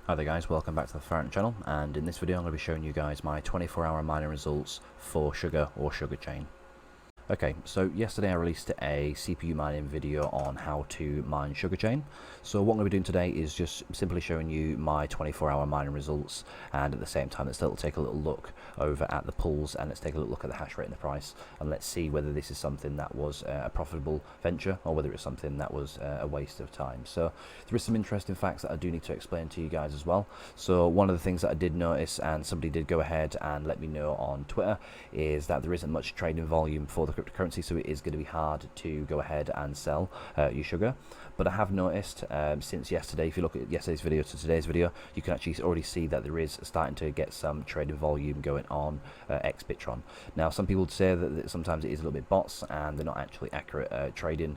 Hi there guys, welcome back to the Farrington channel, and in this video I'm going to be showing you guys my 24-hour mining results for sugar or sugar chain. Okay, so yesterday I released a CPU mining video on how to mine sugarcane. So what I'm going to be doing today is just simply showing you my 24-hour mining results, and at the same time let's take a little look over at the pools, and let's take a little look at the hash rate and the price, and let's see whether this is something that was a profitable venture or whether it's something that was a waste of time. So there is some interesting facts that I do need to explain to you guys as well. So one of the things that I did notice, and somebody did go ahead and let me know on Twitter, is that there isn't much trading volume for the cryptocurrency, so it is going to be hard to go ahead and sell your sugar. But I have noticed since yesterday, if you look at yesterday's video to today's video, you can actually already see that there is starting to get some trading volume going on Xbitron. Now some people say that sometimes it is a little bit bots and they're not actually accurate trading.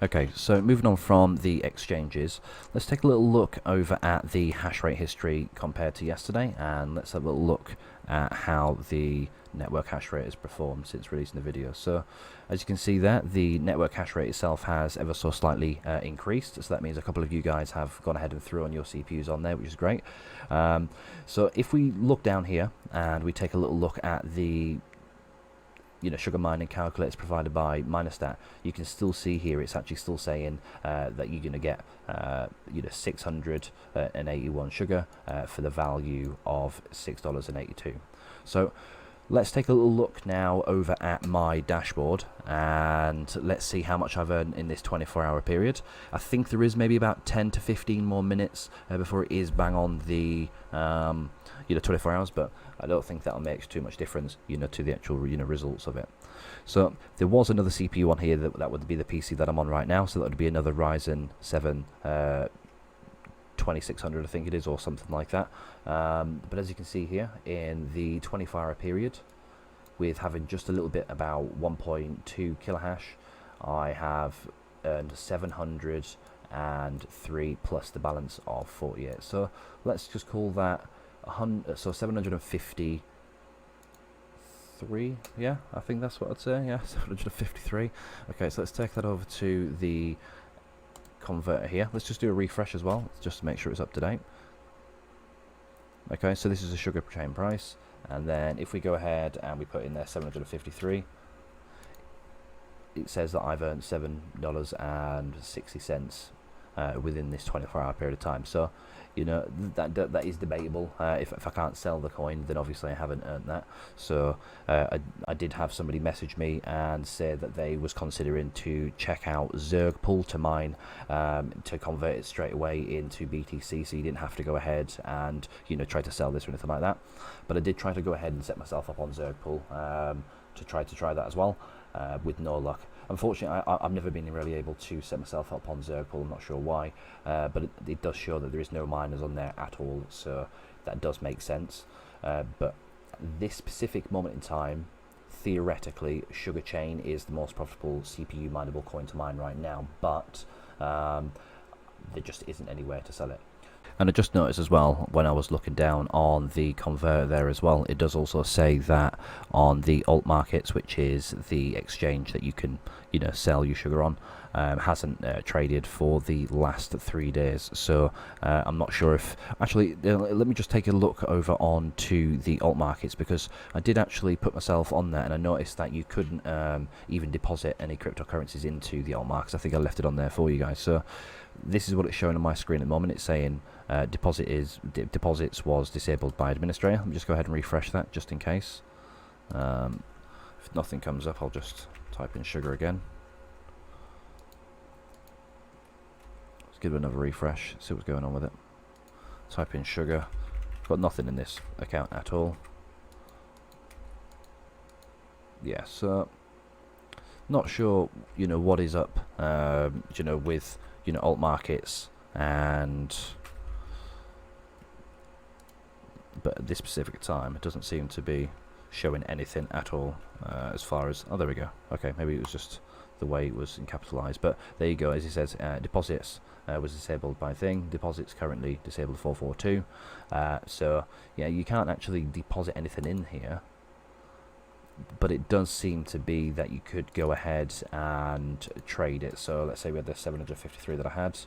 Okay, so moving on from the exchanges, let's take a little look over at the hash rate history compared to yesterday, and let's have a little look at how the network hash rate has performed since releasing the video. So as you can see there, the network hash rate itself has ever so slightly increased, so that means a couple of you guys have gone ahead and threw on your CPUs on there, which is great. So if we look down here and we take a little look at the sugar mining calculators provided by MINERSTAT, you can still see here it's actually still saying that you're going to get 681 sugar for the value of $6.82. So let's take a little look now over at my dashboard, and let's see how much I've earned in this 24-hour period. I think there is maybe about 10 to 15 more minutes before it is bang on the 24 hours, but I don't think that'll make too much difference to the actual results of it. So there was another CPU on here that would be the PC that I'm on right now, so that would be another Ryzen 7 2600, I think it is, or something like that. But as you can see here, in the 24-hour period, with having just a little bit about 1.2 kilohash, I have earned 703 plus the balance of 48. So let's just call that 753. Yeah, I think that's what I'd say. Yeah, 753. Okay, so let's take that over to the converter here. Let's just do a refresh as well, just to make sure it's up to date. Okay, so this is a sugar chain price, and then if we go ahead and we put in there 753, it says that I've earned $7.60 within this 24-hour period of time. So that is debatable. If I can't sell the coin, then obviously I haven't earned that. So I did have somebody message me and say that they was considering to check out Zerg Pool to mine, to convert it straight away into BTC, so you didn't have to go ahead and try to sell this or anything like that. But I did try to go ahead and set myself up on Zerg Pool to try that as well, with no luck. Unfortunately, I've never been really able to set myself up on Zergpool. I'm not sure why, but it does show that there is no miners on there at all, so that does make sense. But this specific moment in time, theoretically, sugar chain is the most profitable CPU mineable coin to mine right now, but there just isn't anywhere to sell it. And I just noticed as well, when I was looking down on the converter there as well, it does also say that on the alt markets, which is the exchange that you can sell your sugar on, hasn't traded for the last 3 days. So I'm not sure if actually let me just take a look over on to the alt markets, because I did actually put myself on there and I noticed that you couldn't even deposit any cryptocurrencies into the alt markets. I think I left it on there for you guys. So this is what it's showing on my screen at the moment. It's saying deposits was disabled by administrator. Let me just go ahead and refresh that just in case. If nothing comes up, I'll just type in sugar again. Let's give it another refresh, see what's going on with it. Type in sugar. Got nothing in this account at all. Yeah, so not sure what is up with alt markets, but at this specific time it doesn't seem to be showing anything at all as far as, oh, there we go. Okay, maybe it was just the way it was capitalized, but there you go. As it says, deposits was disabled by thing, deposits currently disabled 442. So yeah, you can't actually deposit anything in here, but it does seem to be that you could go ahead and trade it. So let's say we had the 753 that I had,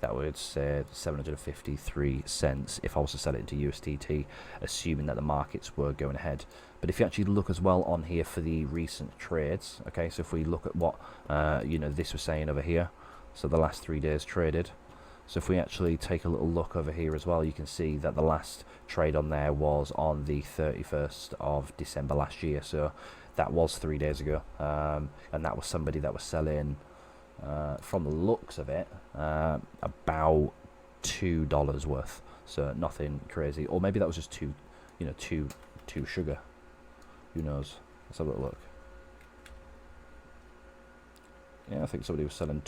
that would say 753 cents if I was to sell it into USDT, assuming that the markets were going ahead. But if you actually look as well on here for the recent trades, okay, so if we look at what this was saying over here, so the last 3 days traded. So if we actually take a little look over here as well, you can see that the last trade on there was on the 31st of December last year. So that was 3 days ago, and that was somebody that was selling, from the looks of it, about $2 worth. So nothing crazy, or maybe that was just two sugar. Who knows? Let's have a look. Yeah, I think somebody was selling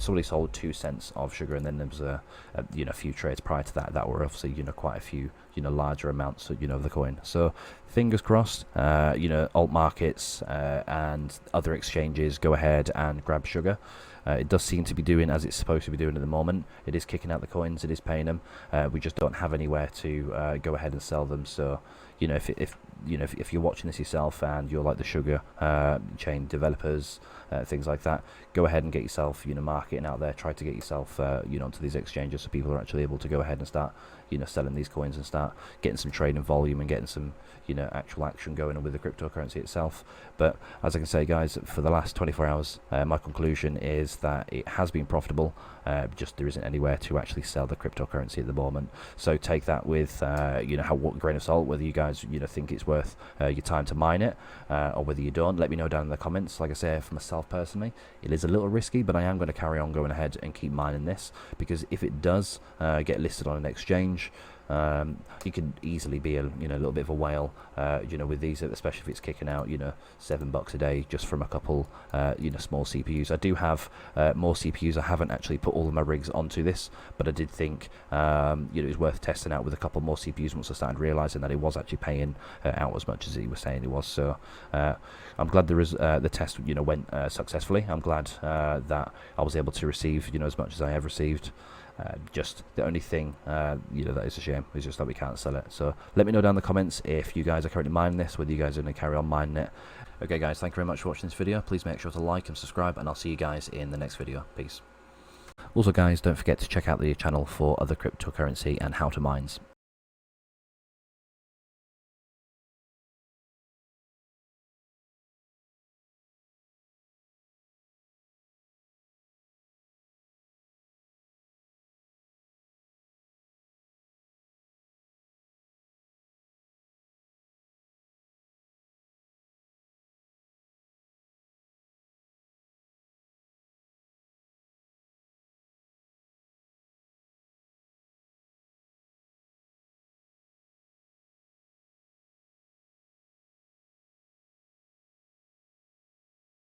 somebody sold 2 cents of sugar, and then there was a few trades prior to that were obviously quite a few larger amounts of the coin. So fingers crossed, alt markets and other exchanges go ahead and grab sugar. It does seem to be doing as it's supposed to be doing at the moment. It is kicking out the coins, it is paying them. We just don't have anywhere to go ahead and sell them. So if you're watching this yourself and you're like the sugar chain developers, things like that, go ahead and get yourself marketing out there. Try to get yourself onto these exchanges so people are actually able to go ahead and start selling these coins and start getting some trading volume and getting some actual action going on with the cryptocurrency itself. But as I can say, guys, for the last 24 hours, my conclusion is that it has been profitable. Just there isn't anywhere to actually sell the cryptocurrency at the moment. So take that with what grain of salt, whether you guys think it's worth your time to mine it, or whether you don't. Let me know down in the comments. Like I say, for myself personally, it is a little risky, but I am going to carry on going ahead and keep mining this, because if it does get listed on an exchange, you could easily be a little bit of a whale with these, especially if it's kicking out $7 a day just from a couple small CPUs. I do have more CPUs. I haven't actually put all of my rigs onto this, but I did think it was worth testing out with a couple more CPUs once I started realizing that it was actually paying out as much as he was saying it was. So I'm glad the test went successfully. I'm glad that I was able to receive as much as I have received. Just the only thing that is a shame is just that we can't sell it. So let me know down in the comments if you guys are currently mining this, whether you guys are going to carry on mining it. Okay guys, thank you very much for watching this video. Please make sure to like and subscribe, and I'll see you guys in the next video. Peace. Also guys, don't forget to check out the channel for other cryptocurrency and how to mines.